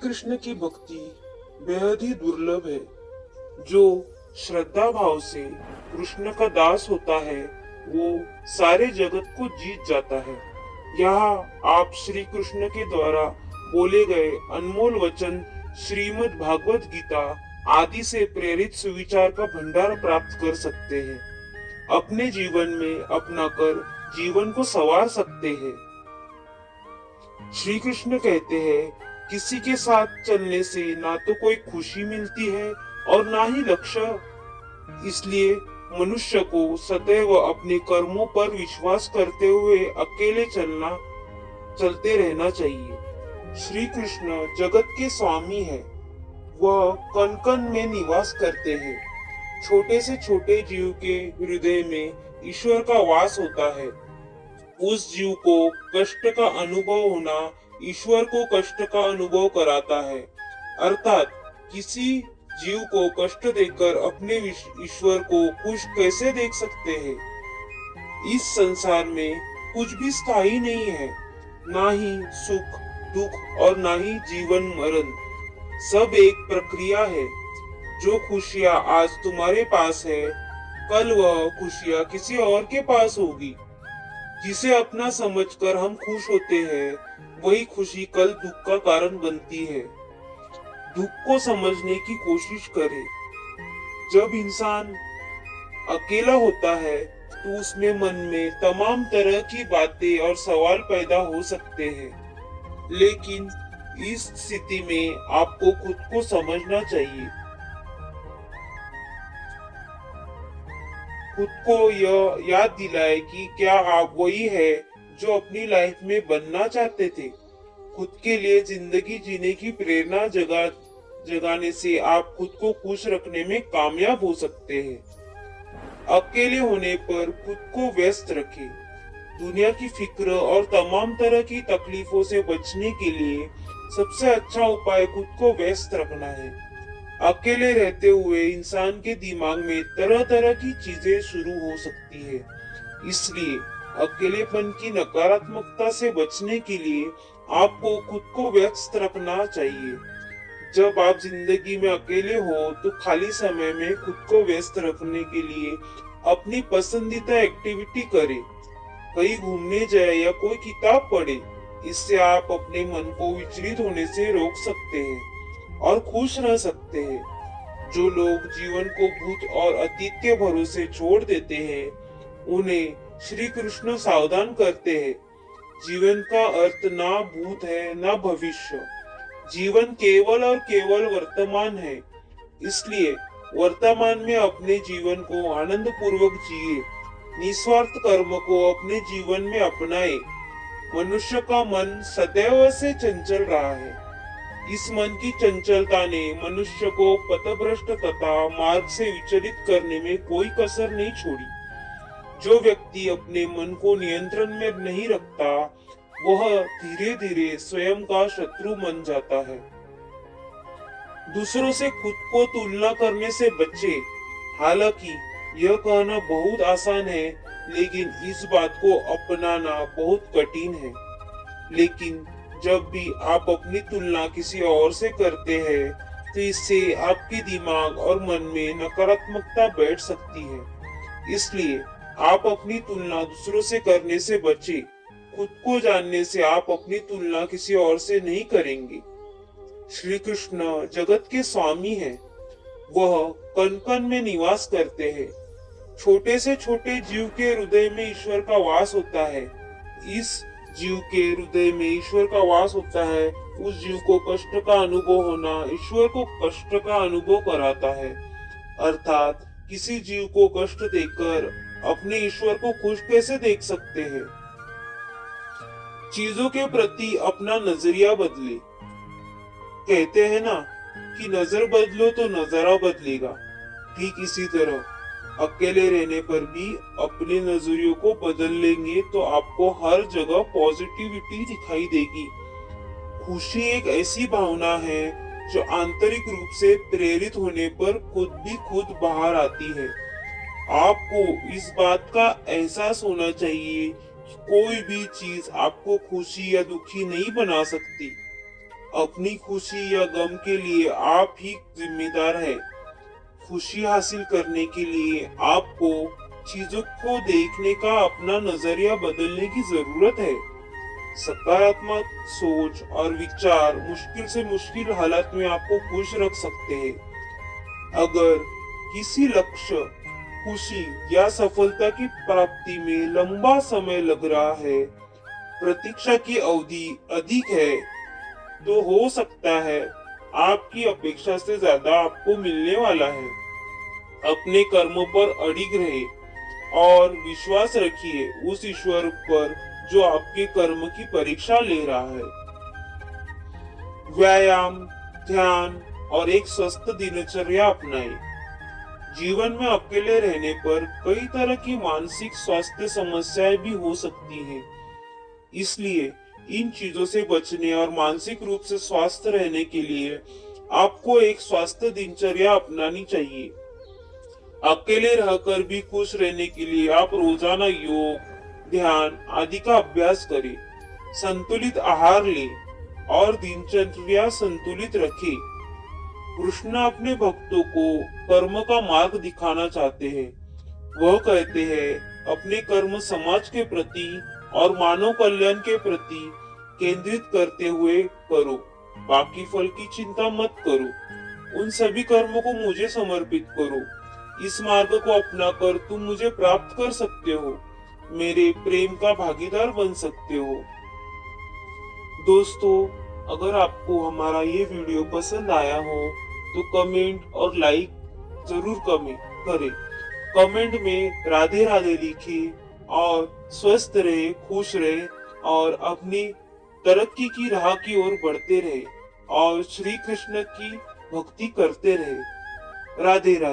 कृष्ण की भक्ति बेहद ही दुर्लभ है। जो श्रद्धा भाव से कृष्ण का दास होता है वो सारे जगत को जीत जाता है। यहाँ आप श्री कृष्ण के द्वारा बोले गए अनमोल वचन श्रीमद् भागवत गीता आदि से प्रेरित सुविचार का भंडार प्राप्त कर सकते हैं। अपने जीवन में अपनाकर जीवन को संवार सकते हैं। श्री कृष्ण कहते हैं, किसी के साथ चलने से ना तो कोई खुशी मिलती है और ना ही लक्ष्य। इसलिए मनुष्य को सदैव अपने कर्मों पर विश्वास करते हुए अकेले चलते रहना चाहिए। श्री कृष्ण जगत के स्वामी है। वह कण कण में निवास करते हैं। छोटे से छोटे जीव के हृदय में ईश्वर का वास होता है। उस जीव को कष्ट का अनुभव होना ईश्वर को कष्ट का अनुभव कराता है। अर्थात किसी जीव को कष्ट देकर अपने ईश्वर को खुश कैसे देख सकते हैं। इस संसार में कुछ भी स्थायी नहीं है, ना ही सुख दुख और ना ही जीवन मरण। सब एक प्रक्रिया है। जो खुशियाँ आज तुम्हारे पास है, कल वह खुशियाँ किसी और के पास होगी। जिसे अपना समझकर हम खुश होते हैं, वही खुशी कल दुख का कारण बनती है। दुख को समझने की कोशिश करें। जब इंसान अकेला होता है तो उसमें मन में तमाम तरह की बातें और सवाल पैदा हो सकते हैं। लेकिन इस स्थिति में आपको खुद को समझना चाहिए। खुद को यह याद दिलाए कि क्या आप वही है जो अपनी लाइफ में बनना चाहते थे। खुद के लिए जिंदगी जीने की प्रेरणा जगाने से आप खुद को खुश रखने में कामयाब हो सकते हैं। अकेले होने पर खुद को व्यस्त रखें। दुनिया की फिक्र और तमाम तरह की तकलीफों से बचने के लिए सबसे अच्छा उपाय खुद को व्यस्त रखना है। अकेले रहते हुए इंसान के दिमाग में तरह तरह की चीजें शुरू हो सकती है। इसलिए अकेलेपन की नकारात्मकता से बचने के लिए आपको खुद को व्यस्त रखना चाहिए। जब आप जिंदगी में अकेले हो तो खाली समय में खुद को व्यस्त रखने के लिए अपनी पसंदीदा एक्टिविटी करें। कहीं घूमने जाए या कोई किताब पढ़े। इससे आप अपने मन को विचलित होने से रोक सकते हैं और खुश रह सकते हैं। जो लोग जीवन को भूत और अतीत के भरोसे छोड़ देते हैं, उन्हें श्री कृष्ण सावधान करते हैं। जीवन का अर्थ ना भूत है ना भविष्य। जीवन केवल और केवल वर्तमान है। इसलिए वर्तमान में अपने जीवन को आनंद पूर्वक जिए। निस्वार्थ कर्म को अपने जीवन में अपनाए। मनुष्य का मन सदैव से चंचल रहा है। इस मन की चंचलता ने मनुष्य को पथभ्रष्ट तथा मार्ग से विचलित करने में कोई कसर नहीं छोड़ी। जो व्यक्ति अपने मन को नियंत्रण में नहीं रखता, वह धीरे धीरे स्वयं का शत्रु बन जाता है। दूसरों से खुद को तुलना करने से बचे। हालांकि यह कहना बहुत आसान है, लेकिन इस बात को अपनाना बहुत कठिन है। लेकिन जब भी आप अपनी तुलना किसी और से करते हैं, तो इससे आपके दिमाग और मन में नकारात्मकता बैठ सकती है। इसलिए आप अपनी तुलना दूसरों से करने से बचें। खुद को जानने से आप अपनी तुलना किसी और से नहीं करेंगे। श्री कृष्ण जगत के स्वामी हैं। वह कण कण में निवास करते हैं। छोटे से छोटे जीव के हृदय में ईश्वर का वास होता है। इस जीव के हृदय में ईश्वर का वास होता है। उस जीव को कष्ट का अनुभव होना ईश्वर को कष्ट का अनुभव कराता है। अर्थात किसी जीव को कष्ट देकर अपने ईश्वर को खुश कैसे देख सकते हैं। चीजों के प्रति अपना नजरिया बदले। कहते हैं ना कि नजर बदलो तो नजारा बदलेगा। ठीक इसी तरह अकेले रहने पर भी अपने नजरियों को बदल लेंगे तो आपको हर जगह पॉजिटिविटी दिखाई देगी। खुशी एक ऐसी भावना है जो आंतरिक रूप से प्रेरित होने पर खुद बाहर आती है। आपको इस बात का एहसास होना चाहिए कि कोई भी चीज आपको खुशी या दुखी नहीं बना सकती। अपनी खुशी या गम के लिए आप ही जिम्मेदार है। खुशी हासिल करने के लिए आपको चीजों को देखने का अपना नजरिया बदलने की जरूरत है। सकारात्मक सोच और विचार मुश्किल से मुश्किल हालात में आपको खुश रख सकते हैं। अगर किसी लक्ष्य, खुशी या सफलता की प्राप्ति में लंबा समय लग रहा है, प्रतीक्षा की अवधि अधिक है, तो हो सकता है आपकी अपेक्षा से ज्यादा आपको मिलने वाला है। अपने कर्मों पर अडिग रहे और विश्वास रखिए उस ईश्वर पर जो आपके कर्म की परीक्षा ले रहा है। व्यायाम, ध्यान और एक स्वस्थ दिनचर्या अपनाएं। जीवन में अकेले रहने पर कई तरह की मानसिक स्वास्थ्य समस्याएं भी हो सकती हैं। इसलिए इन चीजों से बचने और मानसिक रूप से स्वस्थ रहने के लिए आपको एक स्वस्थ दिनचर्या अपनानी चाहिए। अकेले रहकर भी खुश रहने के लिए आप रोजाना योग, ध्यान आदि का अभ्यास करें, संतुलित आहार लें और दिनचर्या संतुलित रखें। कृष्ण अपने भक्तों को कर्म का मार्ग दिखाना चाहते हैं। वह कहते हैं, अपने कर्म समाज के प्रति और मानव कल्याण के प्रति केंद्रित करते हुए करो। बाकी फल की चिंता मत करो। उन सभी कर्मों को मुझे समर्पित करो। इस मार्ग को अपनाकर तुम मुझे प्राप्त कर सकते हो, मेरे प्रेम का भागीदार बन सकते हो। दोस्तों, अगर आपको हमारा ये वीडियो पसंद आया हो तो कमेंट और लाइक जरूर करें। कमेंट में राधे राधे लिखिए और स्वस्थ रहे, खुश रहे और अपनी तरक्की की राह की ओर बढ़ते रहे और श्री कृष्ण की भक्ति करते रहे। राधे राधे।